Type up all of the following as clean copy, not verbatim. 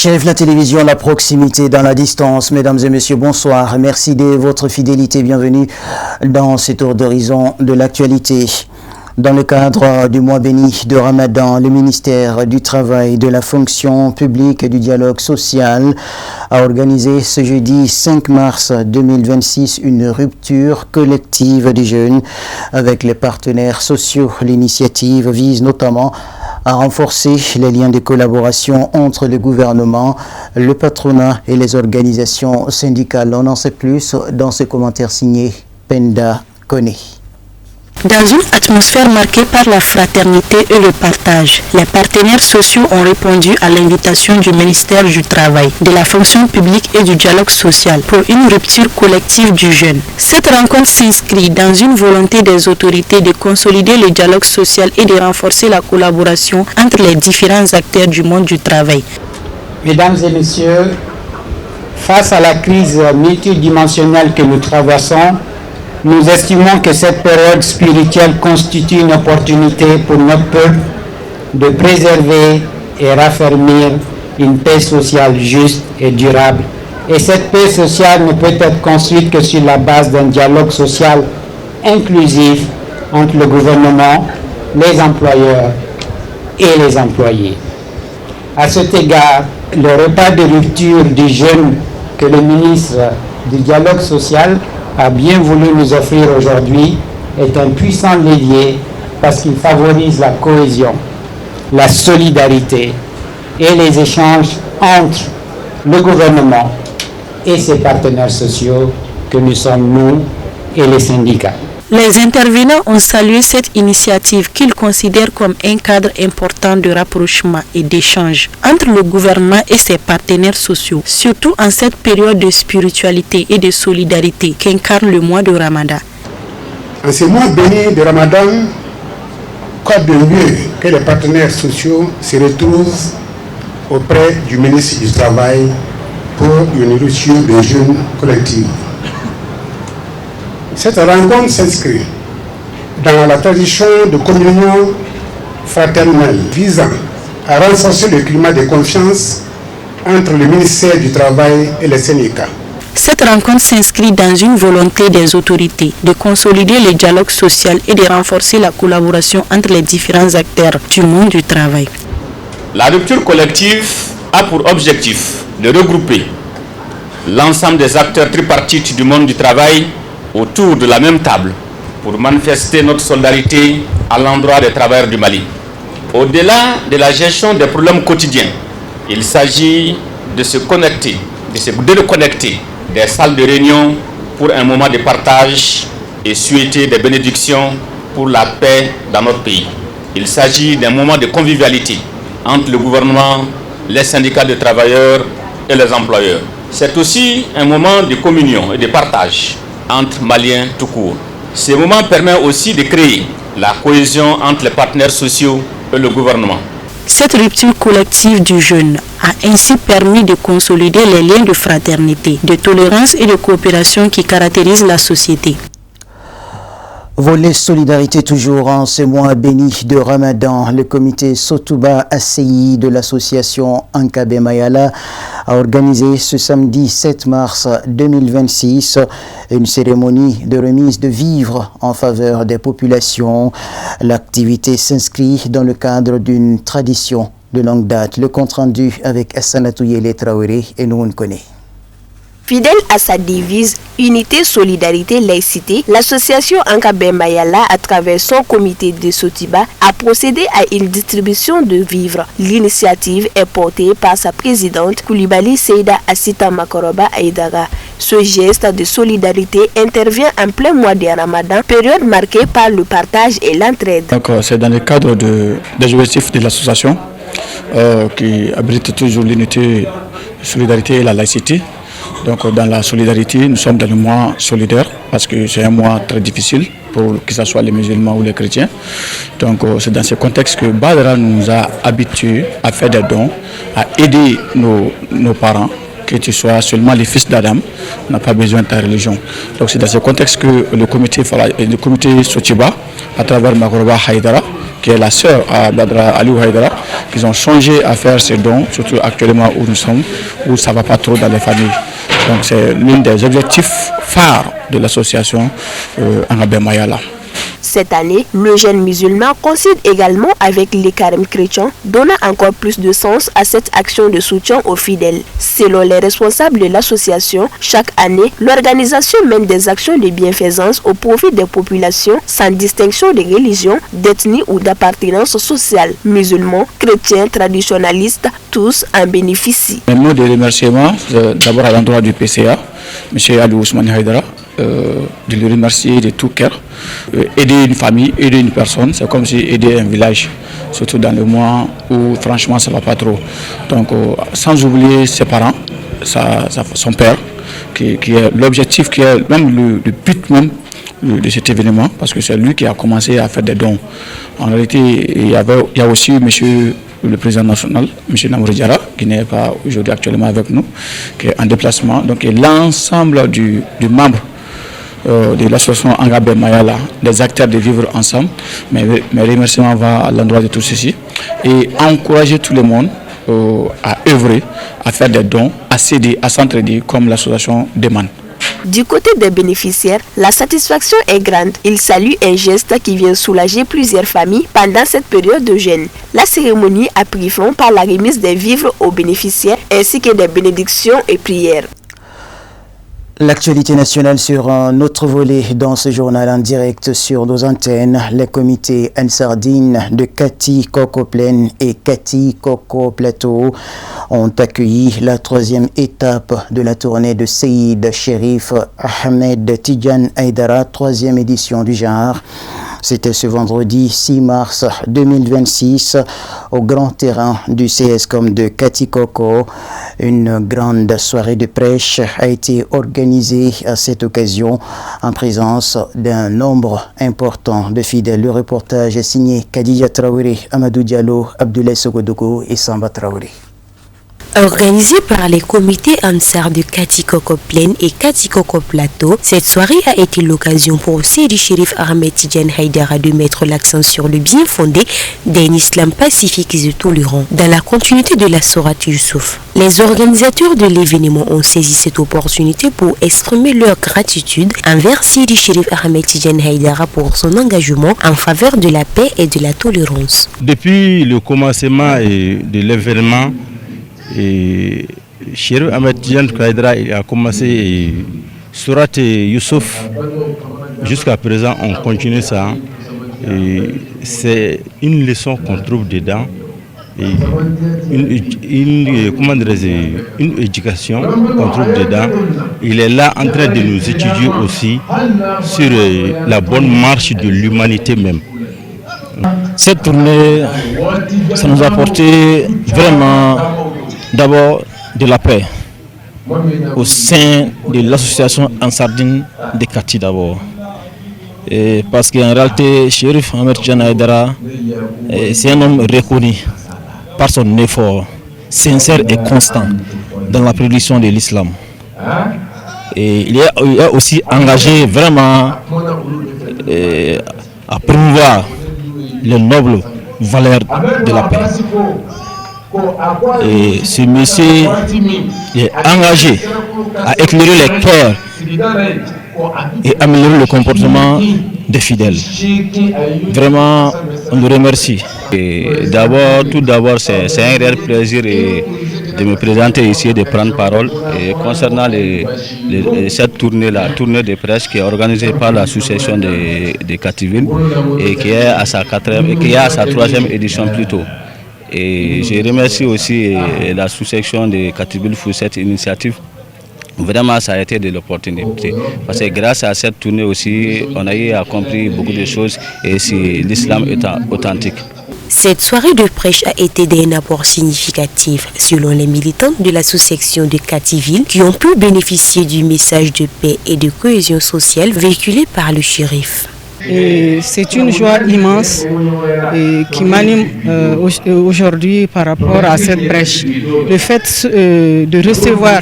Chef la télévision, la proximité dans la distance. Mesdames et messieurs, bonsoir. Merci de votre fidélité. Bienvenue dans ce tour d'horizon de l'actualité. Dans le cadre du mois béni de Ramadan, le ministère du Travail, de la fonction publique et du dialogue social a organisé ce jeudi 5 mars 2026 une rupture collective des jeunes avec les partenaires sociaux. L'initiative vise notamment à renforcer les liens de collaboration entre le gouvernement, le patronat et les organisations syndicales. On en sait plus dans ce commentaire signé Penda Kone. Dans une atmosphère marquée par la fraternité et le partage, les partenaires sociaux ont répondu à l'invitation du ministère du Travail, de la fonction publique et du dialogue social pour une rupture collective du jeune. Cette rencontre s'inscrit dans une volonté des autorités de consolider le dialogue social et de renforcer la collaboration entre les différents acteurs du monde du travail. Mesdames et messieurs, face à la crise multidimensionnelle que nous traversons, nous estimons que cette période spirituelle constitue une opportunité pour notre peuple de préserver et raffermir une paix sociale juste et durable. Et cette paix sociale ne peut être construite que sur la base d'un dialogue social inclusif entre le gouvernement, les employeurs et les employés. À cet égard, le repas de rupture des jeunes que le ministre du dialogue social a bien voulu nous offrir aujourd'hui est un puissant levier parce qu'il favorise la cohésion, la solidarité et les échanges entre le gouvernement et ses partenaires sociaux que nous sommes nous et les syndicats. Les intervenants ont salué cette initiative qu'ils considèrent comme un cadre important de rapprochement et d'échange entre le gouvernement et ses partenaires sociaux, surtout en cette période de spiritualité et de solidarité qu'incarne le mois de Ramadan. En ce mois béni de Ramadan, quoi de mieux que les partenaires sociaux se retrouvent auprès du ministre du Travail pour une rupture de jeunes collective. Cette rencontre s'inscrit dans la tradition de communion fraternelle visant à renforcer le climat de confiance entre le ministère du Travail et les syndicats. Cette rencontre s'inscrit dans une volonté des autorités de consolider le dialogue social et de renforcer la collaboration entre les différents acteurs du monde du travail. La rupture collective a pour objectif de regrouper l'ensemble des acteurs tripartites du monde du travail autour de la même table pour manifester notre solidarité à l'endroit des travailleurs du Mali. Au-delà de la gestion des problèmes quotidiens, il s'agit de se connecter, de reconnecter des salles de réunion pour un moment de partage et souhaiter des bénédictions pour la paix dans notre pays. Il s'agit d'un moment de convivialité entre le gouvernement, les syndicats de travailleurs et les employeurs. C'est aussi un moment de communion et de partage entre Maliens tout court. Ce moment permet aussi de créer la cohésion entre les partenaires sociaux et le gouvernement. Cette rupture collective du jeune a ainsi permis de consolider les liens de fraternité, de tolérance et de coopération qui caractérisent la société. Volet solidarité toujours en ce mois béni de Ramadan, le comité Sotouba ACI de l'association Ankabe Mayala a organisé ce samedi 7 mars 2026 une cérémonie de remise de vivres en faveur des populations. L'activité s'inscrit dans le cadre d'une tradition de longue date. Le compte rendu avec Assanatou Yele Traoré et nous connaît. Fidèle à sa devise Unité, Solidarité, Laïcité, l'association Ankabe Mayala, à travers son comité de Sotiba, a procédé à une distribution de vivres. L'initiative est portée par sa présidente Koulibaly Seida Assita Makoroba Aïdara. Ce geste de solidarité intervient en plein mois de Ramadan, période marquée par le partage et l'entraide. C'est dans le cadre des objectifs de l'association qui abrite toujours l'unité, la solidarité et la laïcité. Donc dans la solidarité, nous sommes dans le mois solidaire parce que c'est un mois très difficile pour que ce soit les musulmans ou les chrétiens. Donc c'est dans ce contexte que Badra nous a habitués à faire des dons, à aider nos parents, que tu sois seulement les fils d'Adam, n'a pas besoin de ta religion. Donc c'est dans ce contexte que le comité Sotiba, à travers Makoroba Haïdara, qui est la sœur à Badra Aliou Haïdara, qui ont changé à faire ces dons, surtout actuellement où nous sommes, où ça ne va pas trop dans les familles. Donc c'est l'un des objectifs phares de l'association Angabé Mayala. Cette année, le jeune musulman coïncide également avec les carêmes chrétiens, donnant encore plus de sens à cette action de soutien aux fidèles. Selon les responsables de l'association, chaque année, l'organisation mène des actions de bienfaisance au profit des populations sans distinction de religion, d'ethnie ou d'appartenance sociale. Musulmans, chrétiens, traditionnalistes, tous en bénéficient. Un mot de remerciement d'abord à l'endroit du PCA, M. Ali Ousmane Haïdara, de le remercier de tout cœur. Aider une famille, aider une personne, c'est comme si aider un village, surtout dans le mois où franchement ça ne va pas trop. Donc sans oublier ses parents, son père, qui est l'objectif, qui est même le but même de cet événement, parce que c'est lui qui a commencé à faire des dons. En réalité, il y a aussi monsieur le président national, M. Namouri Diarra, qui n'est pas aujourd'hui actuellement avec nous, qui est en déplacement. Donc l'ensemble du membre de l'association Angabé Mayala, les acteurs de vivre ensemble. Mes remerciements vont à l'endroit de tout ceci et encourager tout le monde à œuvrer, à faire des dons, à s'aider, à s'entraider comme l'association demande. Du côté des bénéficiaires, la satisfaction est grande. Ils saluent un geste qui vient soulager plusieurs familles pendant cette période de jeûne. La cérémonie a pris fin par la remise des vivres aux bénéficiaires ainsi que des bénédictions et prières. L'actualité nationale sur un autre volet dans ce journal en direct sur nos antennes. Les comités Ansardine de Kati Koko Plaine et Kati Koko Plateau ont accueilli la troisième étape de la tournée de Seyid Chérif Ahmed Tidjane Haïdara, troisième édition du genre. C'était ce vendredi 6 mars 2026 au grand terrain du CSCOM de Kati Koko. Une grande soirée de prêche a été organisée à cette occasion en présence d'un nombre important de fidèles. Le reportage est signé Khadija Traoré, Amadou Diallo, Abdoulaye Sogodogo et Samba Traoré. Organisée par les comités Ansar de Kati Koko Plaine et Kati Koko Plateau, cette soirée a été l'occasion pour Seydi Chérif Ahmed Tidjane Haïdara de mettre l'accent sur le bien fondé d'un islam pacifique et tolérant, dans la continuité de la Sourate Youssouf. Les organisateurs de l'événement ont saisi cette opportunité pour exprimer leur gratitude envers Seydi Chérif Ahmed Tidjane Haïdara pour son engagement en faveur de la paix et de la tolérance. Depuis le commencement de l'événement, Chérif Ahmed Tidjane Haïdara a commencé Sourate Youssouf. Jusqu'à présent, on continue ça. C'est une leçon qu'on trouve dedans. Une éducation qu'on trouve dedans. Il est là en train de nous étudier aussi sur la bonne marche de l'humanité même. Cette tournée, ça nous a apporté vraiment d'abord de la paix au sein de l'association Ansardine de Kati d'abord. Parce qu'en réalité, Chérif Ahmed Tidjane Haïdara, c'est un homme reconnu par son effort sincère et constant dans la prédiction de l'islam. Et il est aussi engagé vraiment à promouvoir les nobles valeurs de la paix. Et ce monsieur est engagé à éclairer les cœurs et améliorer le comportement des fidèles. Vraiment, on le remercie. Tout d'abord, c'est un réel plaisir de me présenter ici et de prendre parole. Et concernant cette tournée, la tournée de presse qui est organisée par l'association de Kativille et qui est à sa troisième édition plus tôt. Et je remercie aussi la sous-section de Kativille pour cette initiative. Vraiment, ça a été de l'opportunité. Parce que grâce à cette tournée aussi, on a eu à comprendre beaucoup de choses et si l'islam est authentique. Cette soirée de prêche a été d'un apport significatif selon les militants de l'association de Kativille qui ont pu bénéficier du message de paix et de cohésion sociale véhiculé par le shérif. C'est une joie immense qui m'anime aujourd'hui par rapport à cette brèche. Le fait de recevoir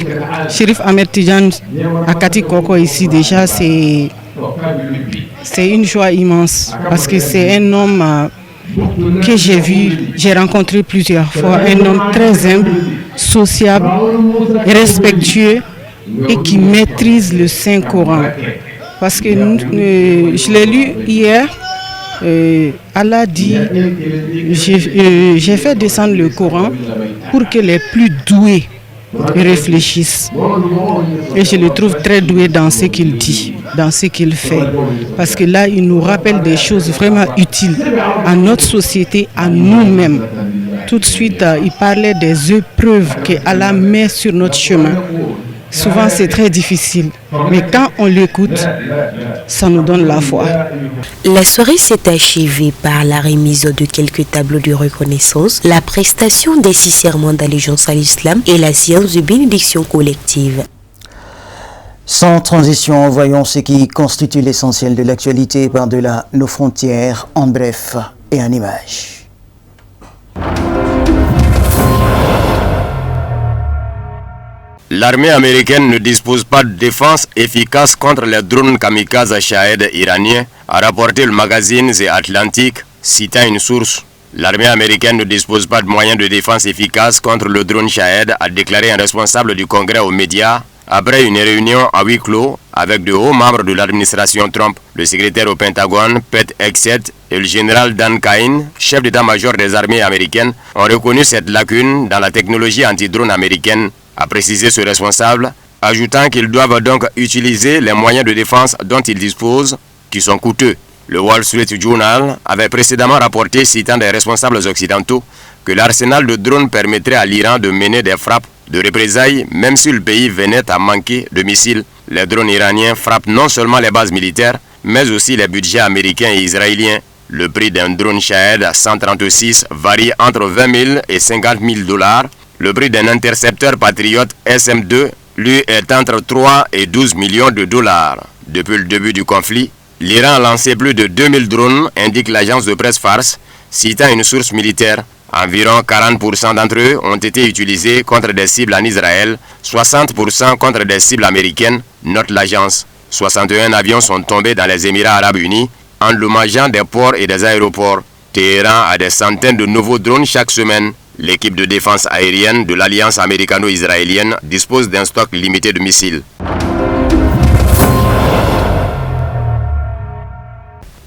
Chérif Ahmed Tidjane à Kati Koko ici déjà, c'est une joie immense parce que c'est un homme que j'ai rencontré plusieurs fois. Un homme très humble, sociable, respectueux et qui maîtrise le Saint-Coran. Parce que je l'ai lu hier, Allah dit, j'ai fait descendre le Coran pour que les plus doués réfléchissent. Et je le trouve très doué dans ce qu'il dit, dans ce qu'il fait. Parce que là, il nous rappelle des choses vraiment utiles à notre société, à nous-mêmes. Tout de suite, il parlait des épreuves que Allah met sur notre chemin. Souvent, c'est très difficile. Mais quand on l'écoute, ça nous donne la foi. La soirée s'est achevée par la remise de quelques tableaux de reconnaissance, la prestation des 6 serments d'allégeance à l'islam et la séance de bénédiction collective. Sans transition, voyons ce qui constitue l'essentiel de l'actualité par-delà nos frontières, en bref et en images. L'armée américaine ne dispose pas de défense efficace contre les drones kamikazes Shahed iraniens, a rapporté le magazine The Atlantic, citant une source. L'armée américaine ne dispose pas de moyens de défense efficaces contre le drone Shahed, a déclaré un responsable du Congrès aux médias, après une réunion à huis clos avec de hauts membres de l'administration Trump. Le secrétaire au Pentagone, Pete Hegseth, et le général Dan Cain, chef d'état-major des armées américaines, ont reconnu cette lacune dans la technologie anti-drone américaine, a précisé ce responsable, ajoutant qu'ils doivent donc utiliser les moyens de défense dont ils disposent, qui sont coûteux. Le Wall Street Journal avait précédemment rapporté, citant des responsables occidentaux, que l'arsenal de drones permettrait à l'Iran de mener des frappes de représailles, même si le pays venait à manquer de missiles. Les drones iraniens frappent non seulement les bases militaires, mais aussi les budgets américains et israéliens. Le prix d'un drone Shahed 136 varie entre 20 000 et 50 000 $. Le prix d'un intercepteur Patriot SM-2, lui, est entre 3 et 12 millions de $. Depuis le début du conflit, l'Iran a lancé plus de 2000 drones, indique l'agence de presse Fars, citant une source militaire. Environ 40% d'entre eux ont été utilisés contre des cibles en Israël, 60% contre des cibles américaines, note l'agence. 61 avions sont tombés dans les Émirats arabes unis, endommageant des ports et des aéroports. Téhéran a des centaines de nouveaux drones chaque semaine. L'équipe de défense aérienne de l'Alliance américano-israélienne dispose d'un stock limité de missiles.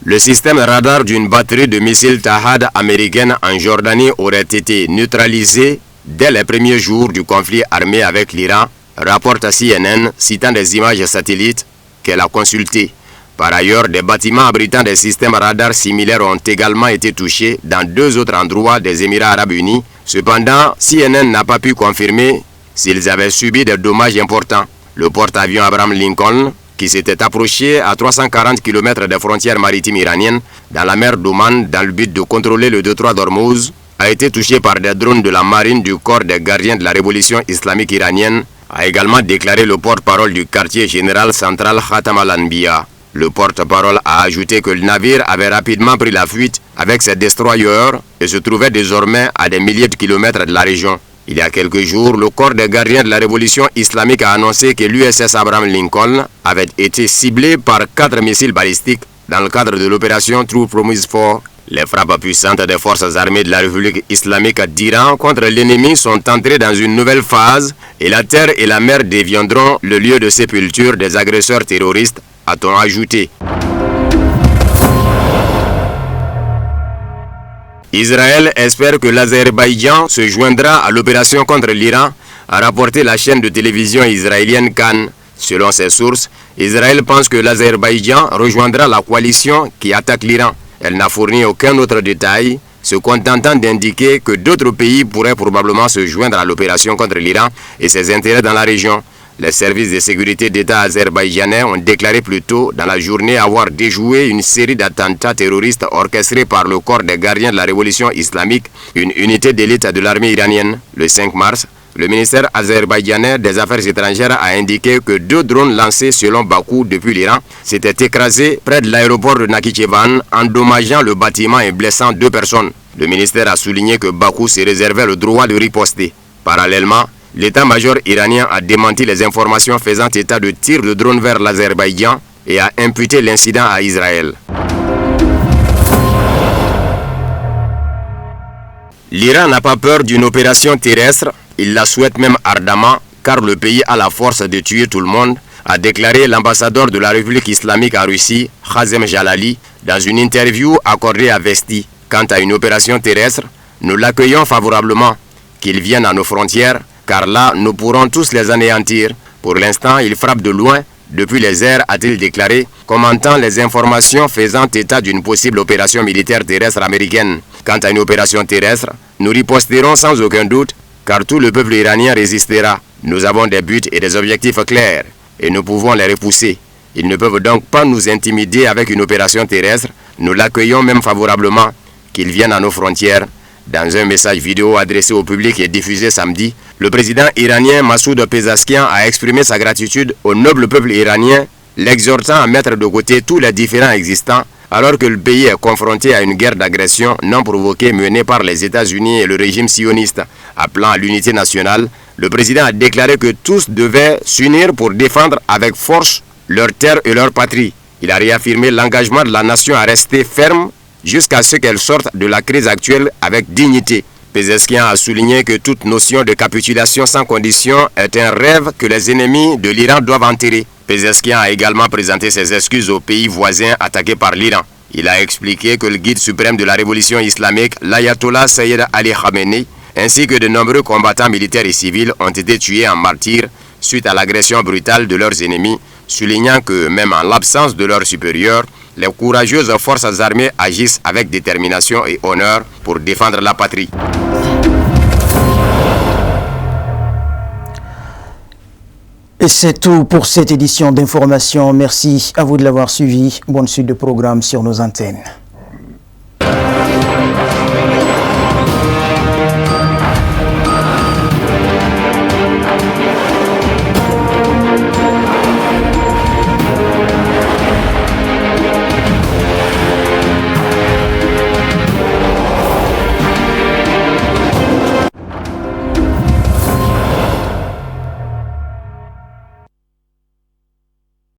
Le système radar d'une batterie de missiles Tahad américaine en Jordanie aurait été neutralisé dès les premiers jours du conflit armé avec l'Iran, rapporte à CNN, citant des images satellites qu'elle a consultées. Par ailleurs, des bâtiments abritant des systèmes radars similaires ont également été touchés dans 2 autres endroits des Émirats arabes unis. Cependant, CNN n'a pas pu confirmer s'ils avaient subi des dommages importants. Le porte-avions Abraham Lincoln, qui s'était approché à 340 km des frontières maritimes iraniennes dans la mer d'Oman dans le but de contrôler le détroit d'Ormuz, a été touché par des drones de la marine du corps des gardiens de la révolution islamique iranienne, a également déclaré le porte-parole du quartier général central Khatam al-Anbiya. Le porte-parole a ajouté que le navire avait rapidement pris la fuite avec ses destroyers et se trouvait désormais à des milliers de kilomètres de la région. Il y a quelques jours, le corps des gardiens de la révolution islamique a annoncé que l'USS Abraham Lincoln avait été ciblé par 4 missiles balistiques dans le cadre de l'opération True Promise 4. Les frappes puissantes des forces armées de la République islamique d'Iran contre l'ennemi sont entrées dans une nouvelle phase et la terre et la mer deviendront le lieu de sépulture des agresseurs terroristes, a-t-on ajouté. Israël espère que l'Azerbaïdjan se joindra à l'opération contre l'Iran, a rapporté la chaîne de télévision israélienne Cannes. Selon ses sources, Israël pense que l'Azerbaïdjan rejoindra la coalition qui attaque l'Iran. Elle n'a fourni aucun autre détail, se contentant d'indiquer que d'autres pays pourraient probablement se joindre à l'opération contre l'Iran et ses intérêts dans la région. Les services de sécurité d'État azerbaïdjanais ont déclaré plus tôt dans la journée avoir déjoué une série d'attentats terroristes orchestrés par le corps des gardiens de la révolution islamique, une unité d'élite de l'armée iranienne. Le 5 mars, le ministère azerbaïdjanais des Affaires étrangères a indiqué que 2 drones lancés selon Bakou depuis l'Iran s'étaient écrasés près de l'aéroport de Nakhichevan, endommageant le bâtiment et blessant 2 personnes. Le ministère a souligné que Bakou se réservait le droit de riposter. Parallèlement, l'état-major iranien a démenti les informations faisant état de tirs de drones vers l'Azerbaïdjan et a imputé l'incident à Israël. L'Iran n'a pas peur d'une opération terrestre, il la souhaite même ardemment car le pays a la force de tuer tout le monde, a déclaré l'ambassadeur de la République islamique en Russie, Khazem Jalali, dans une interview accordée à Vesti. Quant à une opération terrestre, nous l'accueillons favorablement, qu'ils viennent à nos frontières, car là, nous pourrons tous les anéantir. Pour l'instant, ils frappent de loin, depuis les airs, a-t-il déclaré, commentant les informations faisant état d'une possible opération militaire terrestre américaine. Quant à une opération terrestre, nous riposterons sans aucun doute, car tout le peuple iranien résistera. Nous avons des buts et des objectifs clairs, et nous pouvons les repousser. Ils ne peuvent donc pas nous intimider avec une opération terrestre. Nous l'accueillons même favorablement, qu'ils viennent à nos frontières. Dans un message vidéo adressé au public et diffusé samedi, le président iranien Massoud Pezeshkian a exprimé sa gratitude au noble peuple iranien, l'exhortant à mettre de côté tous les différends existants, alors que le pays est confronté à une guerre d'agression non provoquée menée par les États-Unis et le régime sioniste. Appelant à l'unité nationale, le président a déclaré que tous devaient s'unir pour défendre avec force leur terre et leur patrie. Il a réaffirmé l'engagement de la nation à rester ferme jusqu'à ce qu'elle sorte de la crise actuelle avec dignité. Pezeshkian a souligné que toute notion de capitulation sans condition est un rêve que les ennemis de l'Iran doivent enterrer. Pezeshkian a également présenté ses excuses aux pays voisins attaqués par l'Iran. Il a expliqué que le guide suprême de la révolution islamique, l'ayatollah Sayyid Ali Khamenei, ainsi que de nombreux combattants militaires et civils ont été tués en martyrs suite à l'agression brutale de leurs ennemis, soulignant que même en l'absence de leurs supérieurs, les courageuses forces armées agissent avec détermination et honneur pour défendre la patrie. Et c'est tout pour cette édition d'information. Merci à vous de l'avoir suivi. Bonne suite de programme sur nos antennes.